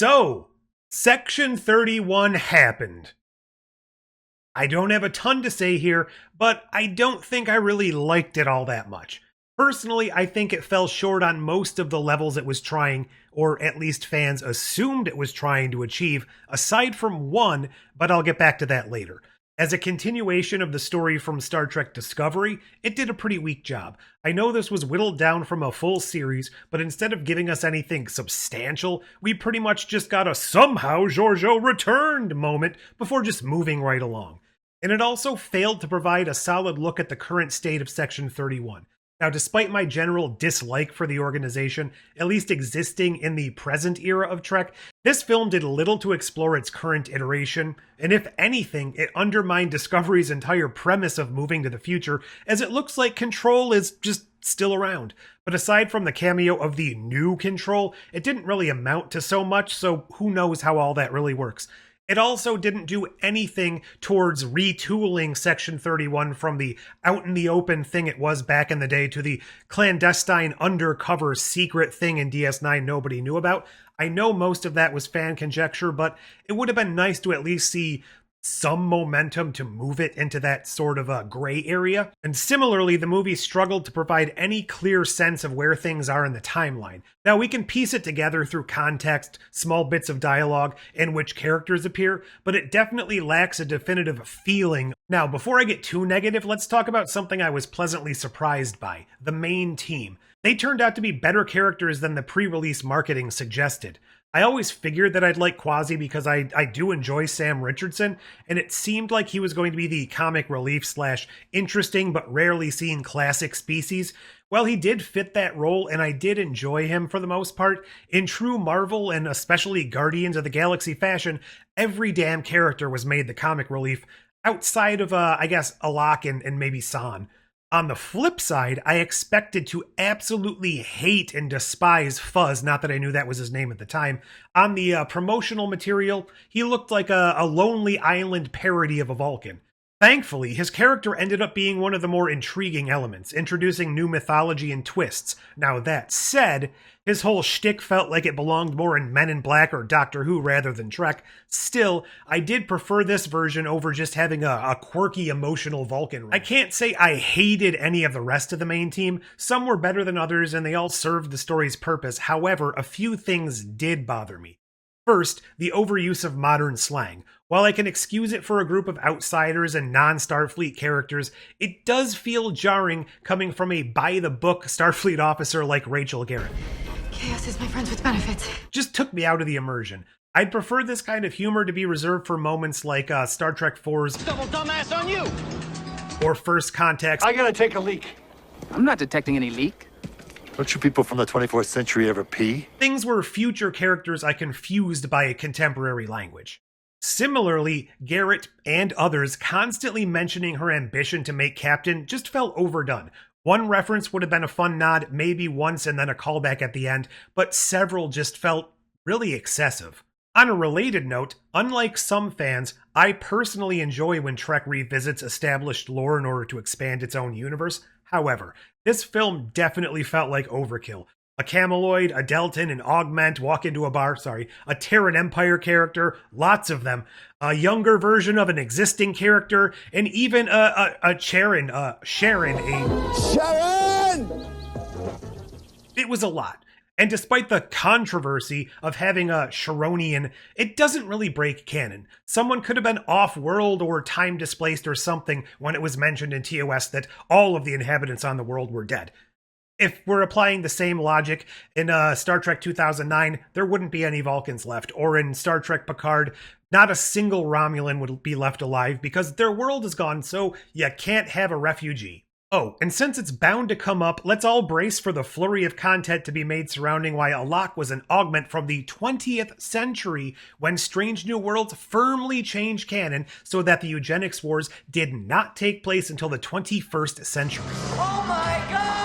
So, Section 31 happened. I don't have a ton to say here, but I don't think I really liked it all that much. Personally, I think it fell short on most of the levels it was trying, or at least fans assumed it was trying to achieve, aside from one, but I'll get back to that later. As a continuation of the story from Star Trek Discovery, it did a pretty weak job. I know this was whittled down from a full series, but instead of giving us anything substantial, we pretty much just got a somehow Giorgio returned moment before just moving right along. And it also failed to provide a solid look at the current state of Section 31. Now, despite my general dislike for the organization, at least existing in the present era of Trek, this film did little to explore its current iteration, and if anything, it undermined Discovery's entire premise of moving to the future, as it looks like Control is just still around. But aside from the cameo of the new Control, it didn't really amount to so much, so who knows how all that really works. It also didn't do anything towards retooling Section 31 from the out-in-the-open thing it was back in the day to the clandestine undercover secret thing in DS9 nobody knew about. I know most of that was fan conjecture, but it would have been nice to at least see some momentum to move it into that sort of a gray area. And similarly, the movie struggled to provide any clear sense of where things are in the timeline. Now, we can piece it together through context, small bits of dialogue, and which characters appear, but it definitely lacks a definitive feeling. Now, before I get too negative, let's talk about something I was pleasantly surprised by: the main team. They turned out to be better characters than the pre-release marketing suggested. I always figured that I'd like Quasi because I do enjoy Sam Richardson, and it seemed like he was going to be the comic relief / interesting but rarely seen classic species. Well, he did fit that role, and I did enjoy him for the most part. In true Marvel, and especially Guardians of the Galaxy fashion, every damn character was made the comic relief, outside of, I guess, Alak and maybe San. On the flip side, I expected to absolutely hate and despise Fuzz, not that I knew that was his name at the time. On the promotional material, he looked like a Lonely Island parody of a Vulcan. Thankfully, his character ended up being one of the more intriguing elements, introducing new mythology and twists. Now, that said, his whole shtick felt like it belonged more in Men in Black or Doctor Who rather than Trek. Still, I did prefer this version over just having a quirky, emotional Vulcan. I can't say I hated any of the rest of the main team. Some were better than others, and they all served the story's purpose. However, a few things did bother me. First, the overuse of modern slang. While I can excuse it for a group of outsiders and non-Starfleet characters, it does feel jarring coming from a by-the-book Starfleet officer like Rachel Garrett. Chaos is my friends with benefits. Just took me out of the immersion. I'd prefer this kind of humor to be reserved for moments like Star Trek IV's Double dumbass on you! or First Contact's I gotta take a leak. I'm not detecting any leak. Don't you people from the 24th century ever pee? things where future characters are confused by contemporary language. Similarly, Garrett and others constantly mentioning her ambition to make captain just felt overdone. One reference would have been a fun nod, maybe once and then a callback at the end, but several just felt really excessive. On a related note, unlike some fans, I personally enjoy when Trek revisits established lore in order to expand its own universe. However, this film definitely felt like overkill. A Cameloid, a Deltan, an Augment walk into a bar, a Terran Empire character, lots of them, a younger version of an existing character, and even a Sharon, Sharon! It was a lot. And despite the controversy of having a Sharonian, it doesn't really break canon. Someone could have been off-world or time-displaced or something when it was mentioned in TOS that all of the inhabitants on the world were dead. If we're applying the same logic in Star Trek 2009, there wouldn't be any Vulcans left. Or in Star Trek Picard, not a single Romulan would be left alive because their world is gone, so you can't have a refugee. Oh, and since it's bound to come up, let's all brace for the flurry of content to be made surrounding why Alak was an augment from the 20th century when Strange New Worlds firmly changed canon so that the eugenics wars did not take place until the 21st century. Oh my god!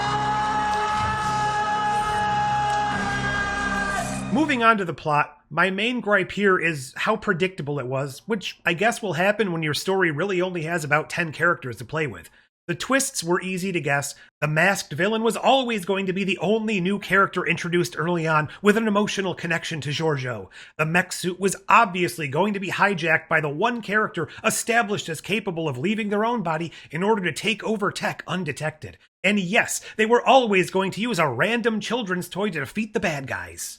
Moving on to the plot, my main gripe here is how predictable it was, which I guess will happen when your story really only has about 10 characters to play with. The twists were easy to guess. The masked villain was always going to be the only new character introduced early on with an emotional connection to Giorgio. The mech suit was obviously going to be hijacked by the one character established as capable of leaving their own body in order to take over tech undetected. And yes, they were always going to use a random children's toy to defeat the bad guys.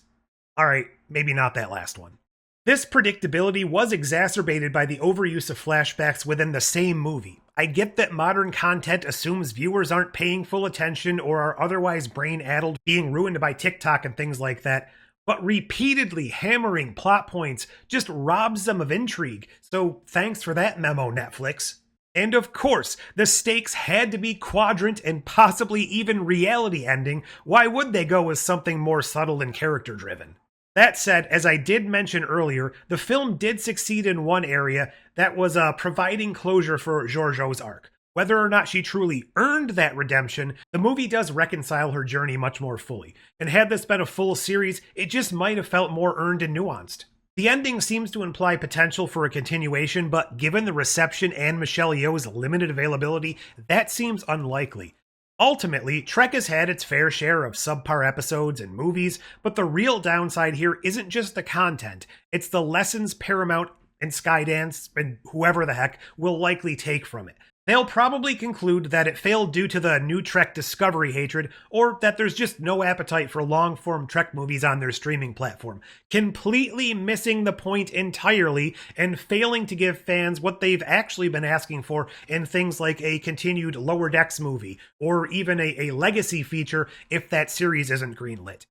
Alright, maybe not that last one. This predictability was exacerbated by the overuse of flashbacks within the same movie. I get that modern content assumes viewers aren't paying full attention or are otherwise brain-addled, being ruined by TikTok and things like that, but repeatedly hammering plot points just robs them of intrigue, so thanks for that memo, Netflix. And of course, the stakes had to be quadrant and possibly even reality ending. Why would they go with something more subtle and character-driven? That said, as I did mention earlier, the film did succeed in one area, that was providing closure for Giorgio's arc. Whether or not she truly earned that redemption, the movie does reconcile her journey much more fully. And had this been a full series, it just might have felt more earned and nuanced. The ending seems to imply potential for a continuation, but given the reception and Michelle Yeoh's limited availability, that seems unlikely. Ultimately, Trek has had its fair share of subpar episodes and movies, but the real downside here isn't just the content, it's the lessons Paramount and Skydance and whoever the heck will likely take from it. They'll probably conclude that it failed due to the new Trek Discovery hatred, or that there's just no appetite for long-form Trek movies on their streaming platform, completely missing the point entirely and failing to give fans what they've actually been asking for in things like a continued Lower Decks movie, or even a legacy feature if that series isn't greenlit.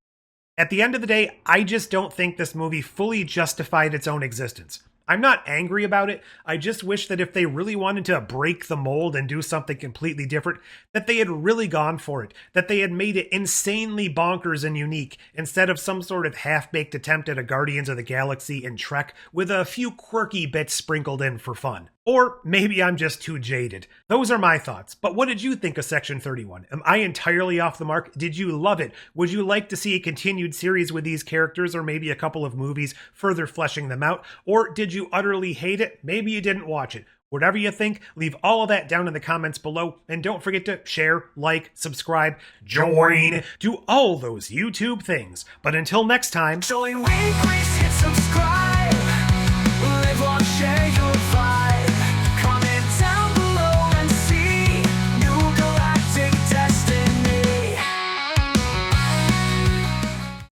At the end of the day, I just don't think this movie fully justified its own existence. I'm not angry about it, I just wish that if they really wanted to break the mold and do something completely different, that they had really gone for it, that they had made it insanely bonkers and unique, instead of some sort of half-baked attempt at a Guardians of the Galaxy and Trek with a few quirky bits sprinkled in for fun. Or maybe I'm just too jaded. Those are my thoughts, but what did you think of Section 31? Am I entirely off the mark? Did you love it? Would you like to see a continued series with these characters, or maybe a couple of movies further fleshing them out? Or did you utterly hate it? Maybe you didn't watch it. Whatever you think, leave all of that down in the comments below, and don't forget to share, like, subscribe, join, do all those YouTube things. But until next time, Hit subscribe.